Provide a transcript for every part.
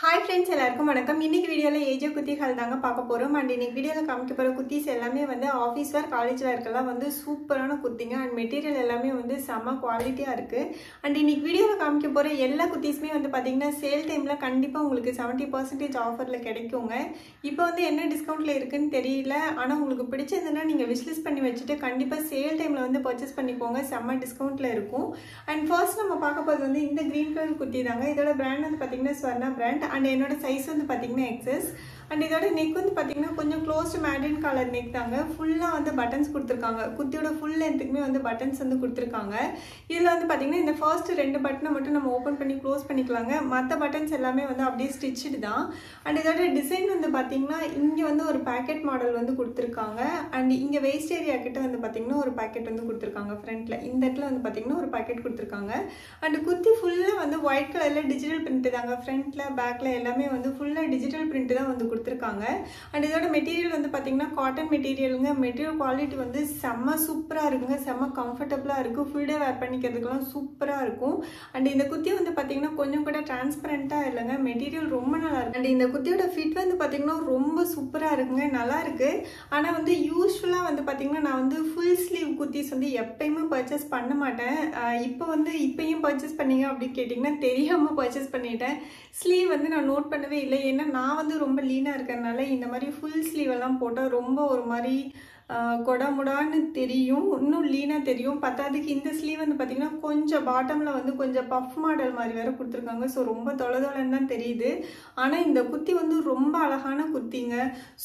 Hi friends எல்லாருக்கும் வணக்கம் இன்னைக்கு வீடியோல ஏஜோ குத்திகள் தாங்க பார்க்க போறோம் and இன்னைக்கு வீடியோல காமிக்க போற குத்திஸ் எல்லாமே வந்து ஆபீஸ் வேர் காலேஜ் வேர்க்கெல்லாம் வந்து சூப்பரான குத்திங்க and மெட்டீரியல் எல்லாமே வந்து செம குவாலிட்டியா இருக்கு and இன்னைக்கு வீடியோல காமிக்க போற எல்லா குத்திஸ்மே வந்து பாத்தீங்கன்னா சேல் டைம்ல கண்டிப்பா உங்களுக்கு 70% ஆஃபர்ல கிடைக்குங்க இப்போ வந்து என்ன டிஸ்கவுண்ட்ல இருக்குன்னு தெரியல ஆனா உங்களுக்கு பிடிச்சதுன்னா நீங்க விஷ் லிஸ்ட் பண்ணி வச்சிட்டு கண்டிப்பா சேல் டைம்ல வந்து பர்ச்சேஸ் பண்ணிக்கோங்க செம டிஸ்கவுண்ட்ல இருக்கும் and ஃபர்ஸ்ட் நம்ம பார்க்க போறது வந்து இந்த கிரீன் கலர் குத்தி தாங்க இதோட பிராண்ட் வந்து பாத்தீங்கன்னா ஸ்வர்ணா பிராண்ட் and என்னோட சைஸ் வந்து பாத்தீங்கன்னா XS and இதோட neck வந்து பாத்தீங்கன்னா கொஞ்சம் க்ளோஸ்ட் மேட் கலர் neck தாங்க ஃபுல்லா வந்து பட்டன்ஸ் கொடுத்திருக்காங்க குத்தியோட full lengthக்குமே வந்து பட்டன்ஸ் வந்து கொடுத்திருக்காங்க இதுல வந்து பாத்தீங்கன்னா இந்த ஃபர்ஸ்ட் ரெண்டு பட்டனை மட்டும் நம்ம ஓபன் பண்ணி க்ளோஸ் பண்ணிக்கலாங்க மத்த பட்டன்ஸ் எல்லாமே வந்து அப்படியே ஸ்டிட்ச்டு தான் and இதோட டிசைன் வந்து பாத்தீங்கன்னா இங்க வந்து ஒரு பாக்கெட் மாடல் வந்து கொடுத்திருக்காங்க and இங்க waist ஏரியா கிட்ட வந்து பாத்தீங்கன்னா ஒரு பாக்கெட் வந்து கொடுத்திருக்காங்க ஃப்ரண்ட்ல இந்த இடத்துல வந்து பாத்தீங்கன்னா ஒரு பாக்கெட் கொடுத்திருக்காங்க and குத்தி ஃபுல்லா வந்து ஒயிட் கலர்ல டிஜிட்டல் பிரிண்ட் தாங்க ஃப்ரண்ட்ல பேக்ல எல்லாமே வந்து ஃபுல்லா டிஜிட்டல் பிரிண்ட் தான் வந்து கொடுத்திருக்காங்க and இதோட மெட்டீரியல் வந்து பாத்தீங்கன்னா காட்டன் மெட்டீரியல்ங்க மெட்டீரியல் குவாலிட்டி வந்து செம்ம சூப்பரா இருக்குங்க செம்ம கம்ஃபர்ட்டபிளா இருக்கு ஃபுல் டே வேர் பண்ணிக்கிறதுக்குலாம் சூப்பரா இருக்கும் and இந்த குத்தி வந்து பாத்தீங்கன்னா கொஞ்சம் கூட டிரான்ஸ்பரண்டா இல்லங்க மெட்டீரியல் ரொம்ப நல்லா இருக்கு and இந்த குத்தியோட ஃபிட் வந்து பாத்தீங்கன்னா ரொம்ப சூப்பரா இருக்குங்க நல்லா இருக்கு ஆனா வந்து யூசுவலா வந்து பாத்தீங்கன்னா நான் வந்து ஃபுல் ஸ்லீவ் குத்திஸ் வந்து எப்பயுமே பர்ச்சேஸ் பண்ண மாட்டேன் இப்போ வந்து இப்பயும் பர்ச்சேஸ் பண்ணீங்க அப்படி கேட்டிங்கன்னா தெரியாம பர்ச்சேஸ் பண்ணிட்டேன் ஸ்லீவ் வந்து நான் நோட் பண்ணவே இல்லை ஏன்னா நான் வந்து ரொம்ப லீனா இருக்கறனால இந்த மாதிரி ஃபுல் ஸ்லீவ் எல்லாம் போட்டா ரொம்ப ஒரு மாதிரி கொடமுடான்னு தெரியும் இன்னும் லீனா தெரியும் பத்தாதுக்கு இந்த ஸ்லீவ் வந்து பாத்தீங்கன்னா கொஞ்சம் பாட்டம்ல வந்து கொஞ்சம் பஃப் மாடல் மாதிரி வேற கொடுத்திருக்காங்க சோ ரொம்ப தொலைதொலைன்னு தான் தெரியுது ஆனா இந்த குத்தி வந்து ரொம்ப அழகான குத்திங்க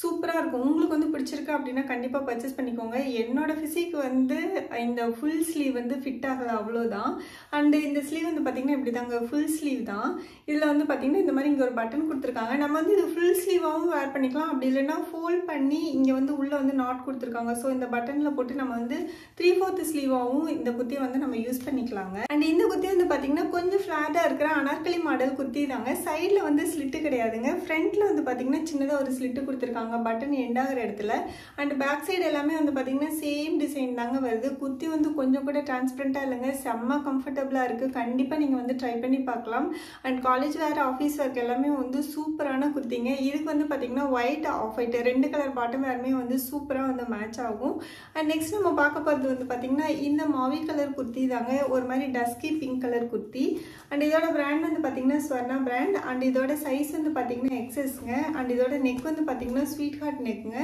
சூப்பரா இருக்கும் உங்களுக்கு வந்து பிடிச்சிருக்கு அப்படின்னா கண்டிப்பா பர்ச்சேஸ் பண்ணிக்கோங்க என்னோட பிசிக் வந்து இந்த ஃபுல் ஸ்லீவ் வந்து ஃபிட் ஆகல அவ்வளவுதான் அண்ட் இந்த ஸ்லீவ் வந்து பாத்தீங்கன்னா இப்படிதாங்க ஃபுல் ஸ்லீவ் தான் இதுல வந்து பாத்தீங்கன்னா இந்த மாதிரி இங்க ஒரு பட்டன் கொடுத்திருக்காங்க நம்ம வந்து இது ஃபுல் ஸ்லீவாவும் வேர் பண்ணிக்கலாம் அப்படி இல்லைன்னா ஃபோல்ட் பண்ணி இங்க வந்து உள்ள வந்து நாட் கொடுத்திருக்காங்க சோ இந்த பட்டன்ல போட்டு நம்ம வந்து 3/4 ஸ்லீவாவும் இந்த குத்தியை வந்து நம்ம யூஸ் பண்ணிக்கலாங்க அண்ட் இந்த குத்தி வந்து பாத்தீங்கன்னா கொஞ்சம் ஃபிளாட்டா இருக்கிற அனார்கலி மாடல் குத்தி தாங்க சைடுல வந்து ஸ்லிட் கிடையாதுங்க ஃப்ரண்ட்ல வந்து பாத்தீங்கன்னா சின்னதா ஒரு ஸ்லிட் கொடுத்திருக்காங்க பட்டன் எண்ட் ஆகிற இடத்துல அண்ட் பேக் சைடு எல்லாமே வந்து பாத்தீங்கன்னா சேம் டிசைன் தாங்க வருது குத்தி வந்து கொஞ்சம் கூட டிரான்ஸ்பரண்டா இல்லைங்க செம்ம கம்ஃபர்டபிளா இருக்கு கண்டிப்பா நீங்க வந்து ட்ரை பண்ணி பார்க்கலாம் and college where office work எல்லாமே வந்து சூப்பரான குத்திங்க இதுக்கு வந்து பாத்தீங்கன்னா ஒயிட் ஆஃப் ஒயிட் ரெண்டு கலர் பாட்டம் வேறுமே வந்து சூப்பரா வந்து மேட்ச் ஆகும் அண்ட் நெக்ஸ்ட் நம்ம பார்க்க போறது வந்து பாத்தீங்கன்னா இந்த மாவி கலர் குர்த்தி தாங்க ஒரு மாதிரி dusky pink colour kurti and இதோட பிராண்ட் வந்து பாத்தீங்கன்னா ஸ்வர்ணா பிராண்ட் அண்ட் இதோட சைஸ் வந்து பாத்தீங்கன்னா XSங்க அண்ட் இதோட நெக் வந்து பாத்தீங்கன்னா ஸ்வீட் ஹார்ட் நெக்ங்க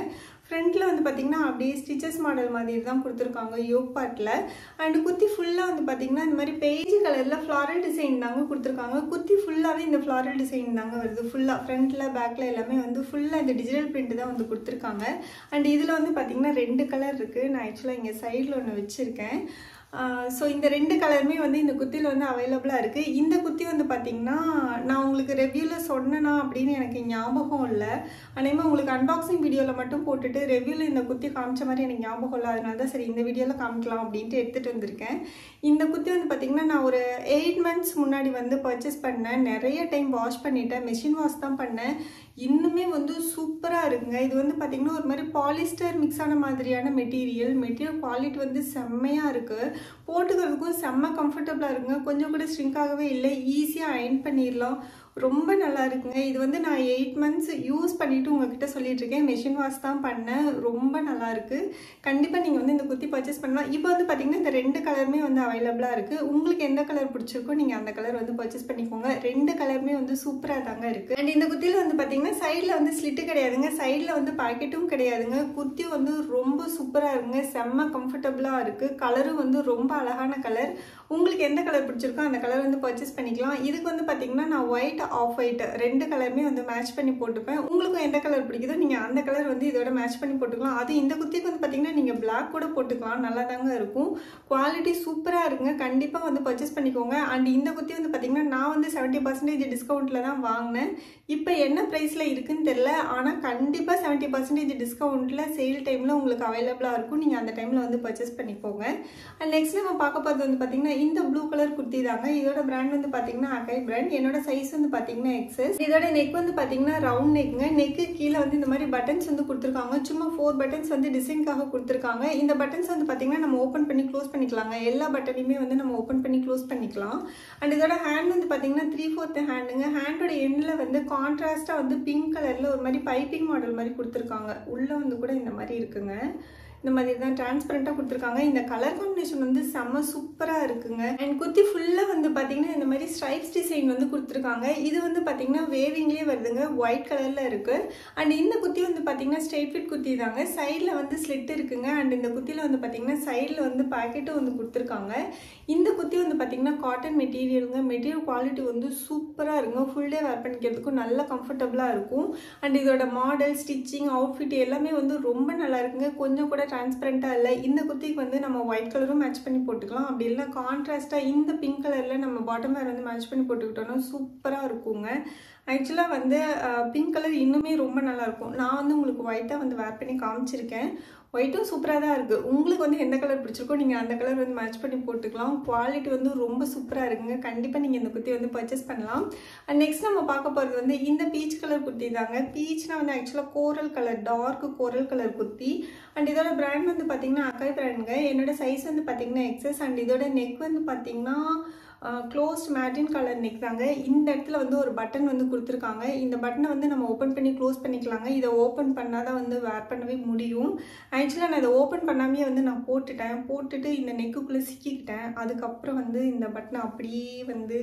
ஃப்ரண்ட்ல வந்து பாத்தீங்கன்னா அப்படியே ஸ்டிச்சஸ் மாடல் மாதிரி தான் கொடுத்திருக்காங்க யோக் பார்ட்ல அண்ட் குத்தி ஃபுல்லா வந்து பாத்தீங்கன்னா இந்த மாதிரி பேஜ் கலர்ல ஃப்ளாரல் டிசைன் தாங்க கொடுத்திருக்காங்க குத்தி ஃபுல்லாவே இந்த ஃப்ளாரல் டிசைன் தாங்க வருது ஃபுல்லா ஃப்ரண்ட்ல பேக்ல எல்லாமே வந்து ஃபுல்லா இந்த டிஜிட்டல் பிரிண்ட் தான் வந்து கொடுத்திருக்காங்க அண்ட் இதுல வந்து பாத்தீங்கன்னா ரெண்டு கலர் இருக்கு நான் ஆக்சுவலா இங்க சைடுல ஒன்று வச்சிருக்கேன் ஸோ இந்த ரெண்டு கலருமே வந்து இந்த குத்தியில் வந்து அவைலபிளாக இருக்குது இந்த குத்தி வந்து பார்த்தீங்கன்னா நான் உங்களுக்கு ரெவ்யூவில் சொன்னேன்னா அப்படின்னு எனக்கு ஞாபகம் இல்லை அதேமாதிரி உங்களுக்கு அன்பாக்சிங் வீடியோவில் மட்டும் போட்டுட்டு ரெவ்யூவில் இந்த குத்தி காமிச்ச மாதிரி எனக்கு ஞாபகம் இல்லை அதனால தான் சரி இந்த வீடியோவில் காமிக்கலாம் அப்படின்ட்டு எடுத்துகிட்டு வந்திருக்கேன் இந்த குத்தி வந்து பார்த்திங்கன்னா நான் ஒரு 8 months முன்னாடி வந்து பர்ச்சேஸ் பண்ணேன் நிறைய டைம் வாஷ் பண்ணிட்டேன் மெஷின் வாஷ் தான் பண்ணேன் இன்னுமே வந்து சூப்பராக இருக்குங்க இது வந்து பார்த்திங்கன்னா ஒரு மாதிரி பாலிஸ்டர் மிக்ஸ் ஆன மாதிரியான மெட்டீரியல் குவாலிட்டி வந்து செம்மையாக இருக்குது போட்டுக்கிறதுக்கும் செம்ம கம்ஃபர்டபுளாக இருக்குங்க கொஞ்சம் கூட ஸ்ட்ரிங்க் ஆகவே இல்லை ஈஸியாக அயர்ன் பண்ணிடலாம் ரொம்ப நல்லா இருக்குங்க இது வந்து நான் 8 months யூஸ் பண்ணிட்டு உங்ககிட்ட சொல்லிட்டு இருக்கேன் மெஷின் வாஷ் தான் பண்ணேன் ரொம்ப நல்லா இருக்கு கண்டிப்பாக நீங்கள் வந்து இந்த குத்தி பர்ச்சேஸ் பண்ணலாம் இப்போ வந்து பார்த்தீங்கன்னா இந்த ரெண்டு கலருமே வந்து அவைலபிளாக இருக்கு உங்களுக்கு எந்த கலர் பிடிச்சிருக்கோ நீங்கள் அந்த கலர் வந்து பர்ச்சேஸ் பண்ணிக்கோங்க ரெண்டு கலருமே வந்து சூப்பராக தாங்க இருக்கு அண்ட் இந்த குத்தியில் வந்து பார்த்தீங்கன்னா சைடில் வந்து ஸ்லிட்டு கிடையாதுங்க சைடில் வந்து பாக்கெட்டும் கிடையாதுங்க குத்தி வந்து ரொம்ப சூப்பராக இருக்குங்க செம்ம கம்ஃபர்டபுளாக இருக்கு கலரும் வந்து ரொம்ப அழகான கலர் உங்களுக்கு எந்த கலர் பிடிச்சிருக்கோ அந்த கலர் வந்து பர்ச்சேஸ் பண்ணிக்கலாம் இதுக்கு வந்து பார்த்தீங்கன்னா நான் ஒயிட் ஆஃப் ஒயிட் ரெண்டு கலருமே வந்து மேட்ச் பண்ணி போட்டுப்பேன் உங்களுக்கும் எந்த கலர் பிடிக்குதோ நீங்கள் அந்த கலர் வந்து இதோட மேட்ச் பண்ணி போட்டுக்கலாம் அது இந்த குத்திக்கு வந்து பார்த்தீங்கன்னா நீங்கள் பிளாக் கூட போட்டுக்கலாம் நல்லா தாங்க இருக்கும் குவாலிட்டி சூப்பராக இருக்குங்க கண்டிப்பாக வந்து பர்ச்சேஸ் பண்ணிக்கோங்க அண்ட் இந்த குத்தி வந்து பார்த்தீங்கன்னா நான் வந்து 70% டிஸ்கவுண்ட்டில் தான் வாங்கினேன் இப்போ என்ன ப்ரைஸில் இருக்குன்னு தெரியல ஆனால் கண்டிப்பாக 70% டிஸ்கவுண்ட்டில் சேல் டைமில் உங்களுக்கு அவைலபிளாக இருக்கும் நீங்கள் அந்த டைமில் வந்து பர்ச்சேஸ் பண்ணிக்கோங்க அண்ட் நெக்ஸ்ட் நம்ம பார்க்க போகிறது வந்து பார்த்தீங்கன்னா இந்த ப்ளூ கலர் குர்த்தி தாங்க இதோட பிராண்ட் வந்து பார்த்தீங்கன்னா அகை பிராண்ட் என்னோட சைஸ் வந்து வந்து பாத்தீங்கன்னா எக்ஸஸ். இதோட நெக் வந்து பாத்தீங்கன்னா ரவுண்ட் நெக்ங்க. நெக்கு கீழே வந்து இந்த மாதிரி பட்டன்ஸ் வந்து கொடுத்துருக்காங்க. சும்மா 4 பட்டன்ஸ் வந்து டிசைனுக்காக கொடுத்துருக்காங்க. இந்த பட்டன்ஸ் வந்து பாத்தீங்கன்னா நம்ம ஓப்பன் பண்ணி க்ளோஸ் பண்ணிக்கலாங்க. எல்லா பட்டனையுமே வந்து நம்ம ஓப்பன் பண்ணி க்ளோஸ் பண்ணிக்கலாம். அண்ட் இதோட ஹேண்ட் வந்து பாத்தீங்கன்னா 3/4 ஹேண்டுங்க. ஹேண்டோட எண்ட்ல வந்து கான்ட்ராஸ்டா வந்து பிங்க் கலர்ல ஒரு மாதிரி பைப்பிங் மாடல் மாதிரி கொடுத்துருக்காங்க. உள்ள வந்து கூட இந்த மாதிரி இருக்குங்க. இந்த மாதிரி தான் டிரான்ஸ்பரண்டா கொடுத்துருக்காங்க. இந்த கலர் காம்பினேஷன் வந்து செம்ம சூப்பரா இருக்குங்க. அண்ட் குர்த்தி ஃபுல்லா வந்து பாத்தீங்கன்னா இந்த மாதிரி ஸ்ட்ரைப்ஸ் டிசைன் வந்து கொடுத்துருக்காங்க. இது வந்து பாத்தீங்கன்னா வேவிங்லேயே வருதுங்க. ஒயிட் கலர்ல இருக்கு. அண்ட் இந்த குர்த்தி வந்து பாத்தீங்கன்னா ஸ்ட்ரெயிட் ஃபிட் குர்த்தி தாங்க. சைட்ல வந்து ஸ்லிட் இருக்குங்க. அண்ட் இந்த குர்த்தியில வந்து பாத்தீங்கன்னா சைட்ல வந்து பாக்கெட்டும் வந்து கொடுத்துருக்காங்க. இந்த குர்த்தி வந்து பாத்தீங்கன்னா காட்டன் மெட்டீரியலுங்க. மெட்டீரியல் குவாலிட்டி வந்து சூப்பரா இருக்குங்க. ஃபுல் டே வேர் பண்ணிக்கிறதுக்கும் நல்ல கம்ஃபர்டபுளா இருக்கும். அண்ட் இதோட மாடல், ஸ்டிச்சிங், அவுட்ஃபிட் எல்லாமே வந்து ரொம்ப நல்லா இருக்குங்க. கொஞ்சம் கூட டிரான்ஸ்பரண்டா இல்லை. இந்த குர்த்திக்கு வந்து நம்ம ஒயிட் கலரும் மேட்ச் பண்ணி போட்டுக்கலாம். அப்படி இல்லை கான்ட்ராஸ்டா இந்த பிங்க் கலர்ல நம்ம பாட்டம் வேர் வந்து மேட்ச் பண்ணி போட்டுக்கிட்டோம்னா சூப்பரா இருக்குங்க. ஆக்சுவலாக வந்து பிங்க் கலர் இன்னுமே ரொம்ப நல்லா இருக்கும். நான் வந்து உங்களுக்கு ஒயிட்டாக வந்து வேர் பண்ணி காமிச்சிருக்கேன். ஒயிட்டும் சூப்பராக தான் இருக்குது. உங்களுக்கு வந்து எந்த கலர் பிடிச்சிருக்கோ நீங்கள் அந்த கலர் வந்து மேட்ச் பண்ணி போட்டுக்கலாம். குவாலிட்டி வந்து ரொம்ப சூப்பராக இருக்குங்க. கண்டிப்பாக நீங்கள் இந்த குர்த்தி வந்து பர்ச்சேஸ் பண்ணலாம். அண்ட் நெக்ஸ்ட் நம்ம பார்க்க போகிறது வந்து இந்த பீச் கலர் குர்த்தி தாங்க. பீச்னா வந்து ஆக்சுவலாக coral colour, dark coral colour kurti. And இதோட பிராண்ட் வந்து பார்த்தீங்கன்னா அக்காய் பிராண்டுங்க. என்னோட சைஸ் வந்து பார்த்தீங்கன்னா எக்ஸஸ். அண்ட் இதோட நெக் வந்து பார்த்தீங்கன்னா க்ளோஸ்ட் மேட்டின் கலர் நெக் தாங்க. இந்த இடத்துல வந்து ஒரு பட்டன் வந்து கொடுத்துருக்காங்க. இந்த பட்டனை வந்து நம்ம ஓப்பன் பண்ணி க்ளோஸ் பண்ணிக்கலாங்க. இதை ஓப்பன் பண்ணால் தான் வந்து வேர் பண்ணவே முடியும். ஆக்சுவலாக நான் இதை ஓப்பன் பண்ணாமே வந்து நான் போட்டுட்டு இந்த நெக்குக்குள்ளே சிக்கிக்கிட்டேன். அதுக்கப்புறம் வந்து இந்த பட்டனை அப்படியே வந்து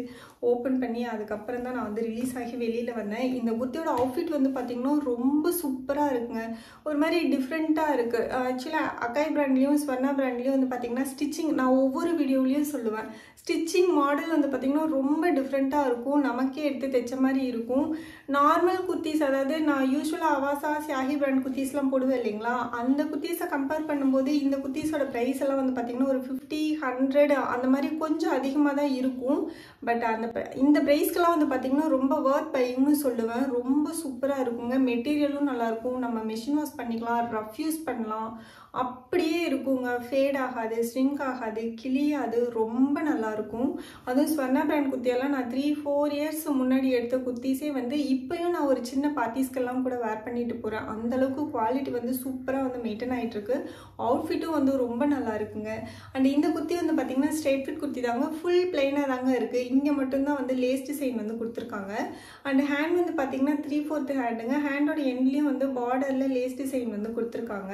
ஓப்பன் பண்ணி அதுக்கப்புறம் தான் நான் வந்து ரிலீஸ் ஆகி வெளியில் வந்தேன். இந்த குர்த்தியோட அவுட்ஃபிட் வந்து பார்த்திங்கன்னா ரொம்ப சூப்பராக இருக்குங்க. ஒரு மாதிரி டிஃப்ரெண்ட்டாக இருக்குது. ஆக்சுவலாக அக்காய் பிராண்ட்லேயும் ஸ்வர்ணா பிராண்ட்லேயும் வந்து பார்த்திங்கன்னா ஸ்டிச்சிங் நான் ஒவ்வொரு வீடியோவிலையும் சொல்லுவேன். ஸ்டிச்சிங் மாடல் வந்து பார்த்திங்கன்னா ரொம்ப டிஃப்ரெண்ட்டாக இருக்கும். நமக்கே எடுத்து தைச்ச மாதிரி இருக்கும். நார்மல் குர்த்திஸ், அதாவது நான் யூஸ்வலாக அவாசா, ஷாஹி பிராண்ட் குர்த்திஸ்லாம் போடுவேன் இல்லைங்களா, அந்த குர்த்திஸை கம்பேர் பண்ணும்போது இந்த குர்த்திஸோட ப்ரைஸ் எல்லாம் வந்து பார்த்திங்கன்னா ஒரு 50, 100 அந்த மாதிரி கொஞ்சம் அதிகமாக தான் இருக்கும். பட் இந்த ப்ரைஸ்க்கெல்லாம் வந்து பார்த்திங்கன்னா ரொம்ப ஒர்த் பையிங்னு சொல்லுவேன். ரொம்ப சூப்பராக இருக்குங்க. மெட்டீரியலும் நல்லாயிருக்கும். நம்ம மிஷின் வாஷ் பண்ணிக்கலாம், ரஃப் யூஸ் பண்ணலாம், அப்படியே இருக்குங்க. ஃபேட் ஆகாது, ஸ்ட்ரிங்க் ஆகாது, கிளியாது, ரொம்ப நல்லாயிருக்கும். அதுவும் ஸ்வர்ணா பிராண்ட் குர்த்தியெல்லாம் நான் 3-4 இயர்ஸ் முன்னாடி எடுத்த குர்த்திஸே வந்து இப்போயும் நான் ஒரு சின்ன பார்ட்டிஸ்க்கெல்லாம் கூட வேர் பண்ணிட்டு போகிறேன். அந்தளவுக்கு குவாலிட்டி வந்து சூப்பராக வந்து மெயின்டைன் ஆகிட்டுருக்கு. அவுட்ஃபிட்டும் வந்து ரொம்ப நல்லா இருக்குங்க. அண்ட் இந்த குர்த்தி வந்து பார்த்திங்கன்னா ஸ்ட்ரெயிட் ஃபிட் குர்த்தி தாங்க. ஃபுல் பிளைனாக தாங்க இருக்குது. இங்கே மட்டும்தான் வந்து லேஸ் டிசைன் வந்து கொடுத்துருக்காங்க. அண்ட் ஹேண்ட் வந்து பார்த்திங்கன்னா 3/4 ஹேண்டுங்க. ஹேண்டோட எண்ட்லேயும் வந்து பார்டரில் லேஸ் டிசைன் வந்து கொடுத்துருக்காங்க.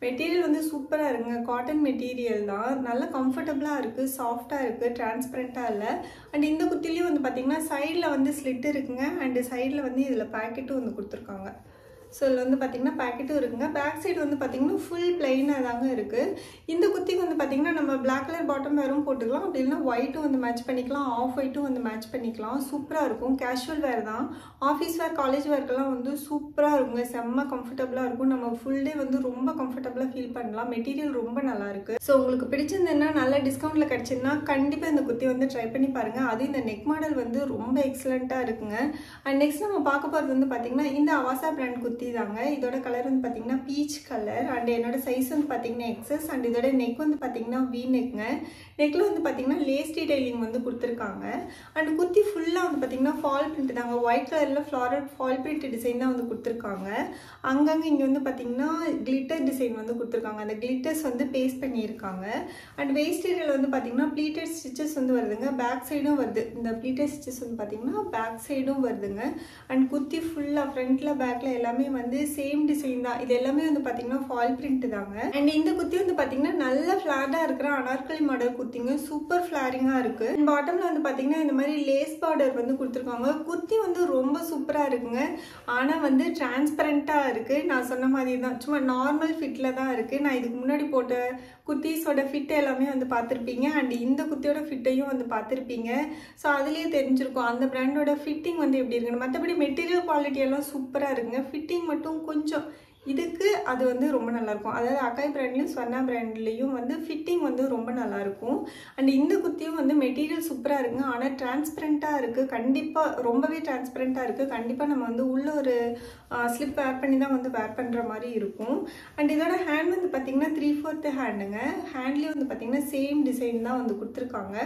மெட்டீரியல் வந்து சூப்பராக இருக்குங்க. காட்டன் மெட்டீரியல் தான். நல்ல கம்ஃபர்டபுளாக இருக்குது, சாஃப்டாக இருக்குது, டிரான்ஸ்பரண்ட்டாக இல்லை. அண்ட் இந்த குர்த்திலையும் வந்து பார்த்திங்கன்னா சைடில் வந்து ஸ்லிட் இருக்குங்க. அண்டு சைடில் வந்து இதில் பேக்கெட்டும் வந்து கொடுத்துருக்காங்க. ஸோ இதில் வந்து பார்த்திங்கன்னா பேக்கெட்டும் இருக்குங்க. பேக் சைடு வந்து பார்த்திங்கன்னா ஃபுல் பிளைனாக தாங்க இருக்குது. இந்த குர்த்திக்கு வந்து பார்த்திங்கன்னா நம்ம பிளாக் கலர் பாட்டம் வேரும் போட்டுக்கலாம். அப்படி இல்லைன்னா ஒயிட்டும் வந்து மேட்ச் பண்ணிக்கலாம், ஆஃப் ஒயிட்டும் வந்து மேட்ச் பண்ணிக்கலாம். சூப்பராக இருக்கும். கேஷுவல் வேர் தான். ஆஃபீஸ் வேர், காலேஜ் வேர்க்கெல்லாம் வந்து சூப்பராக இருக்குங்க. செம்ம கம்ஃபர்டபுளாக இருக்கும். நம்ம ஃபுல் டே வந்து ரொம்ப கம்ஃபர்டபுளாக ஃபீல் பண்ணலாம். மெட்டீரியல் ரொம்ப நல்லாயிருக்கு. ஸோ உங்களுக்கு பிடிச்சிருந்ததுன்னா நல்ல டிஸ்கவுண்ட்டில் கிடச்சிருந்தா கண்டிப்பாக இந்த குர்த்தி வந்து ட்ரை பண்ணி பாருங்கள். அது இந்த நெக் மாடல் வந்து ரொம்ப எக்ஸலண்ட்டாக இருக்குங்க. அண்ட் நெக்ஸ்ட் நம்ம பார்க்க போகிறது வந்து பார்த்திங்கன்னா இந்த அவாசா பிராண்ட் குர்த்தி தாங்க. இதோட கலர் வந்து பார்த்தீங்கன்னா பீச் கலர். அண்ட் என்னோட சைஸ் வந்து பார்த்தீங்கன்னா எக்ஸஸ். அண்ட் இதோட நெக் வந்து பார்த்தீங்கன்னா வி நெக்ங்க. நெக்ல வந்து பார்த்தீங்கன்னா லேஸ் டீடைலிங் வந்து கொடுத்துருக்காங்க. அண்ட் குர்த்தி ஃபுல்லாக வந்து பார்த்தீங்கன்னா ஃபால் பிரிண்ட் தாங்க. ஒயிட் கலரில் ஃப்ளாரல் ஃபால் பிரிண்ட் டிசைன் தான் வந்து கொடுத்துருக்காங்க. அங்கங்கே இங்கே வந்து பார்த்தீங்கன்னா கிளிட்டர் டிசைன் வந்து கொடுத்துருக்காங்க. அந்த கிளிட்டர்ஸ் வந்து பேஸ்ட் பண்ணியிருக்காங்க. அண்ட் வேஸ்ட் ஏரியாவில் வந்து பார்த்தீங்கன்னா ப்ளீட்டட் ஸ்டிச்சஸ் வந்து வருதுங்க. பேக் சைடும் வருது. இந்த ப்ளீட்டட் ஸ்டிச்சஸ் வந்து பார்த்தீங்கன்னா பேக் சைடும் வருதுங்க. அண்ட் குர்த்தி ஃபுல்லாக ஃப்ரண்ட்டில் பேக்கில் எல்லாமே வந்து சேம் டிசைன் தான். இது எல்லாமே வந்து பார்த்தீங்கன்னா ஃபால் பிரிண்ட் தாங்க. அண்ட் இந்த குர்த்தி வந்து பார்த்தீங்கன்னா நல்ல ஃப்ளாட்டாக இருக்கிற அனார்கலி மாடல் குர்த்திங்க. சூப்பர் ஃப்ளாரிங்காக இருக்குது. அண்ட் பாட்டமில் வந்து பார்த்தீங்கன்னா இந்த மாதிரி லேஸ் பார்டர் வந்து கொடுத்துருக்காங்க. குர்த்தி வந்து ரொம்ப சூப்பராக இருக்குங்க. ஆனால் வந்து டிரான்ஸ்பரண்ட்டாக இருக்குது. நான் சொன்ன மாதிரி தான், சும்மா நார்மல் ஃபிட்டில் தான் இருக்குது. நான் இதுக்கு முன்னாடி போட்ட குர்த்திஸோட ஃபிட் எல்லாமே வந்து பார்த்துருப்பீங்க. அண்ட் இந்த குர்த்தியோட ஃபிட்டையும் வந்து பார்த்துருப்பீங்க. ஸோ அதுலேயே தெரிஞ்சிருக்கும் அந்த பிராண்டோட ஃபிட்டிங் வந்து எப்படி இருக்குன்னு. மற்றபடி மெட்டீரியல் குவாலிட்டி எல்லாம் சூப்பராக இருக்குங்க. ஃபிட்டிங் மட்டும் கொஞ்சம் இதுக்கு அது வந்து ரொம்ப நல்லாயிருக்கும். அதாவது அக்காய் பிராண்ட்லேயும் ஸ்வர்ணா பிராண்ட்லேயும் வந்து ஃபிட்டிங் வந்து ரொம்ப நல்லாயிருக்கும். அண்ட் இந்த குர்த்தியும் வந்து மெட்டீரியல் சூப்பராக இருக்குங்க. ஆனால் டிரான்ஸ்பரண்ட்டாக இருக்குது, கண்டிப்பாக ரொம்பவே டிரான்ஸ்பரண்ட்டாக இருக்குது. கண்டிப்பாக நம்ம வந்து உள்ள ஒரு ஸ்லிப் வேர் பண்ணி தான் வந்து வேர் பண்ணுற மாதிரி இருக்கும். அண்ட் இதோட ஹேண்ட் வந்து பார்த்திங்கன்னா 3/4 ஹேண்டுங்க. ஹேண்ட்லேயும் வந்து பார்த்திங்கன்னா சேம் டிசைன் தான் வந்து கொடுத்துருக்காங்க.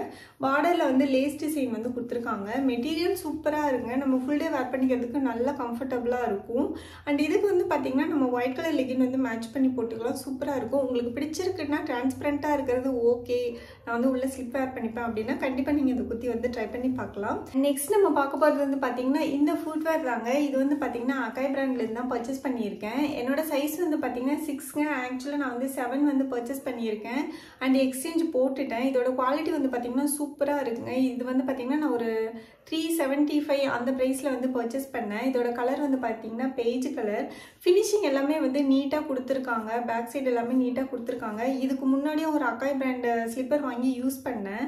பார்டரில் வந்து லேஸ் டிசைன் வந்து கொடுத்துருக்காங்க. மெட்டீரியல் சூப்பராக இருக்குங்க. நம்ம ஃபுல் டே வேர் பண்ணிக்கிறதுக்கு நல்லா கம்ஃபர்டபுளாக இருக்கும். அண்ட் இதுக்கு வந்து பார்த்திங்கன்னா நம்ம ஒயிட் கலர் லெகின் வந்து மேட்ச் பண்ணி போட்டுக்கலாம். சூப்பராக இருக்கும். உங்களுக்கு பிடிச்சிருக்குன்னா டிரான்ஸ்பரண்ட்டாக இருக்கிறது ஓகே, நான் வந்து உள்ள ஸ்லிப் வேர் பண்ணிப்பேன் அப்படின்னா கண்டிப்பாக நீங்கள் இந்த குர்த்தி வந்து ட்ரை பண்ணி பார்க்கலாம். நெக்ஸ்ட் நம்ம பார்க்க போகிறது வந்து பார்த்திங்கன்னா இந்த ஃபுட்வேர் தாங்க. இது வந்து பார்த்திங்கன்னா அக்காய் பிராண்ட்லேருந்து தான் பர்ச்சேஸ் பண்ணியிருக்கேன். என்னோட சைஸ் வந்து பார்த்திங்கன்னா 6ங்க. ஆக்சுவலாக நான் வந்து 7 வந்து பர்ச்சேஸ் பண்ணியிருக்கேன். அண்ட் எக்ஸ்சேஞ்ச் போட்டுட்டேன். இதோட குவாலிட்டி வந்து பார்த்திங்கன்னா சூப்பராக இருக்குங்க. இது வந்து பார்த்திங்கன்னா நான் ஒரு 375 அந்த ப்ரைஸில் வந்து பர்ச்சேஸ் பண்ணேன். இதோட கலர் வந்து பார்த்திங்கன்னா பேஜ் கலர். ஃபினிஷிங் எல்லாமே வந்து நீட்டாக கொடுத்துருக்காங்க. பேக் சைடு எல்லாமே நீட்டாக கொடுத்துருக்காங்க. இதுக்கு முன்னாடியே ஒரு அக்காய் பிராண்டு ஸ்லிப்பர் வாங்கி யூஸ் பண்ணேன்.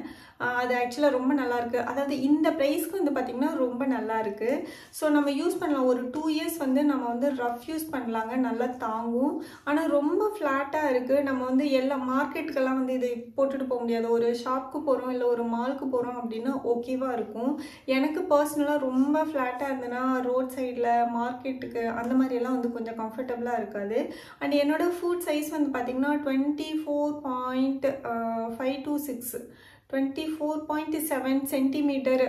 அது ஆக்சுவலாக ரொம்ப நல்லாயிருக்கு. அதாவது இந்த ப்ரைஸ்க்கு வந்து பார்த்திங்கன்னா ரொம்ப நல்லாயிருக்கு. ஸோ நம்ம யூஸ் பண்ணலாம். ஒரு 2 இயர்ஸ் வந்து நம்ம வந்து ரஃப் யூஸ் பண்ணலாங்க. நல்லா தாங்கும். ஆனால் ரொம்ப ஃப்ளாட்டாக இருக்குது. நம்ம வந்து எல்லா மார்க்கெட்டுக்கெல்லாம் வந்து இது போட்டுட்டு போக முடியாது. ஒரு ஷாப்புக்கு போகிறோம் இல்லை ஒரு மாலுக்கு போகிறோம் அப்படின்னா ஓகேவாக இருக்கும். எனக்கு பர்சனலாக ரொம்ப ஃப்ளாட்டாக இருந்ததுன்னா ரோட் சைடில் மார்க்கெட்டுக்கு அந்த மாதிரியெல்லாம் வந்து கொஞ்சம் கம்ஃபர்டபுளாக இருக்காது. அண்ட் என்னோட ஃபுட் சைஸ் வந்து பார்த்திங்கன்னா 24.5 to 6 24.7 சென்டிமீட்டர்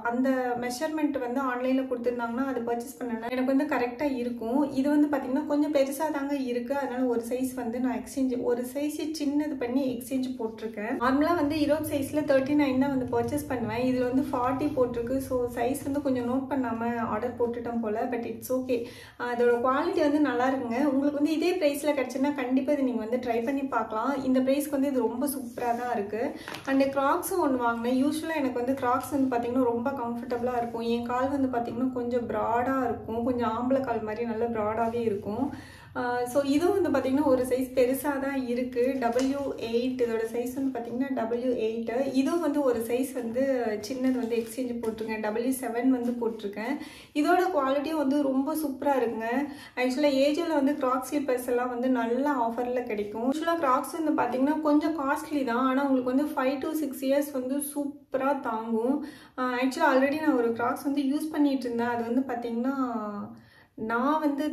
அந்த மெஷர்மெண்ட் வந்து ஆன்லைனில் கொடுத்துருந்தாங்கன்னா அது பர்ச்சேஸ் பண்ணேன்னா எனக்கு வந்து கரெக்டாக இருக்கும். இது வந்து பார்த்திங்கன்னா கொஞ்சம் பெருசாக தாங்க இருக்குது. அதனால் ஒரு சைஸ் வந்து நான் ஒரு சைஸ் சின்னது பண்ணி எக்ஸ்சேஞ்ச் போட்டிருக்கேன். நார்மலாக வந்து 20 சைஸில் 39 தான் வந்து பர்ச்சேஸ் பண்ணுவேன். இதில் வந்து 40 போட்டிருக்கு. ஸோ சைஸ் வந்து கொஞ்சம் நோட் பண்ணாமல் ஆர்டர் போட்டுட்டோம் போல். But it's okay. அதோட குவாலிட்டி வந்து நல்லா இருக்குங்க. உங்களுக்கு வந்து இதே ப்ரைஸில் கிடச்சுன்னா கண்டிப்பாக இது நீங்கள் வந்து ட்ரை பண்ணி பார்க்கலாம். இந்த ப்ரைஸ்க்கு வந்து இது ரொம்ப சூப்பராக தான் இருக்குது. அண்ட் கிராக்ஸும் ஒன்று வாங்கினேன். யூஸ்வலாக எனக்கு வந்து கிராக்ஸ் வந்து பார்த்திங்கன்னா ரொம்ப கம்ஃபர்டபுளாக இருக்கும். என் கால் வந்து பார்த்திங்கன்னா கொஞ்சம் ப்ராடாக இருக்கும். கொஞ்சம் ஆம்பளை கால் மாதிரி நல்ல ப்ராடாகவே இருக்கும். ஸோ இதுவும் வந்து பார்த்திங்கன்னா ஒரு சைஸ் பெருசாக தான் இருக்குது. W8 இதோட சைஸ் வந்து பார்த்திங்கன்னா W8. இதுவும் வந்து ஒரு சைஸ் வந்து சின்னது வந்து எக்ஸ்சேஞ்ச் போட்டிருக்கேன். W7 வந்து போட்டிருக்கேன். இதோட குவாலிட்டியும் வந்து ரொம்ப சூப்பராக இருக்குங்க. ஆக்சுவலாக ஏஜில் வந்து கிராக்ஸ் ஸ்லிப்பர்ஸ் எல்லாம் வந்து நல்ல ஆஃபரில் கிடைக்கும். யூஸ்வலாக கிராக்ஸ் வந்து பார்த்திங்கன்னா கொஞ்சம் காஸ்ட்லி தான். ஆனால் உங்களுக்கு வந்து 5 to 6 இயர்ஸ் வந்து சூப்பராக தாங்கும். ஆக்சுவலாக ஆல்ரெடி நான் ஒரு கிராக்ஸ் வந்து யூஸ் பண்ணிகிட்டு இருந்தேன். அது வந்து பார்த்திங்கன்னா நான் வந்து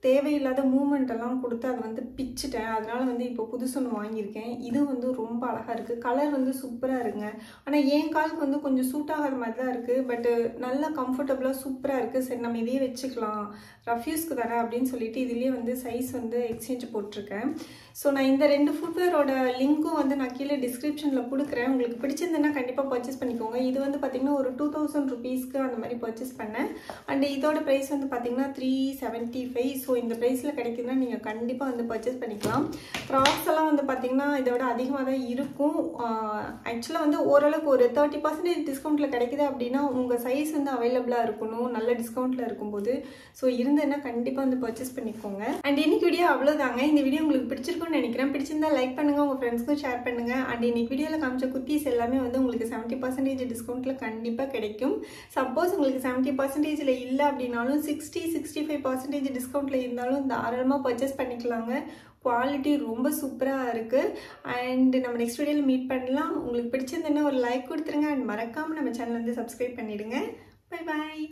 தேவையில்லாத மூமெண்ட் எல்லாம் கொடுத்து அதை வந்து பிச்சுட்டேன். அதனால வந்து இப்போ புதுசு ஒன்று வாங்கியிருக்கேன். இது வந்து ரொம்ப அழகாக இருக்குது. கலர் வந்து சூப்பராக இருக்குங்க. ஆனால் என் காலுக்கு வந்து கொஞ்சம் சூட் ஆகாத மாதிரி தான் இருக்குது. பட்டு நல்லா கம்ஃபர்டபுளாக சூப்பராக இருக்குது. சரி நம்ம இதையே வச்சுக்கலாம், ரஃப்யூஸ்க்கு தானே அப்படின்னு சொல்லிட்டு இதுலேயே வந்து சைஸ் வந்து எக்ஸ்சேஞ்ச் போட்டிருக்கேன். ஸோ நான் இந்த 2 ஃபுட்வேரோட லிங்க்கும் வந்து நான் கீழே டிஸ்கிரிப்ஷனில் கொடுக்குறேன். உங்களுக்கு பிடிச்சிருந்ததுன்னா கண்டிப்பாக பர்ச்சேஸ் பண்ணிக்கோங்க. இது வந்து பார்த்திங்கன்னா ஒரு 2000 ருபீஸ்க்கு அந்த மாதிரி பர்ச்சேஸ் பண்ணேன். அண்ட் இதோட ப்ரைஸ் வந்து பார்த்திங்கன்னா 375. ஸோ இந்த ப்ரைஸில் கிடைக்குதுன்னா நீங்கள் கண்டிப்பாக வந்து பர்ச்சேஸ் பண்ணிக்கலாம். கிராக்ஸ் எல்லாம் வந்து பார்த்திங்கன்னா இதோட அதிகமாக தான் இருக்கும். ஆக்சுவலாக வந்து ஓரளவுக்கு ஒரு 30% டிஸ்கவுண்ட்டில் கிடைக்குது அப்படின்னா உங்கள் சைஸ் வந்து அவைலபிளாக இருக்கணும், நல்ல டிஸ்கவுண்ட்டில் இருக்கும்போது. ஸோ இருந்ததுன்னா கண்டிப்பாக வந்து பர்ச்சேஸ் பண்ணிக்கோங்க. அண்ட் இன்னைக்கு வீடியோ அவ்வளோதாங்க. இந்த வீடியோ உங்களுக்கு பிடிச்சிருக்கும்னு நினைக்கிறேன். பிடிச்சிருந்தா லைக் பண்ணுங்கள், உங்கள் ஃப்ரெண்ட்ஸ்க்கும் ஷேர் பண்ணுங்கள். அண்ட் இன்னைக்கு வீடியோவில் காமிச்ச குர்த்திஸ் எல்லாமே வந்து உங்களுக்கு 70% டிஸ்கவுண்ட்டில் கண்டிப்பாக கிடைக்கும். சப்போஸ் உங்களுக்கு 70%ல் இல்லை அப்படின்னாலும் 60-65% டிஸ்கவுண்ட்டில் இருந்தாலும் தாராளமாக பர்ச்சேஸ் பண்ணிக்கலாங்க. குவாலிட்டி ரொம்ப சூப்பராக இருக்குது. அண்ட் நம்ம நெக்ஸ்ட் வீடியோவில் மீட் பண்ணலாம். உங்களுக்கு பிடிச்சிருந்ததுன்னா ஒரு லைக் கொடுத்துருங்க. அண்ட் மறக்காமல் நம்ம சேனல் வந்து சப்ஸ்கிரைப் பண்ணிவிடுங்க. Bye bye.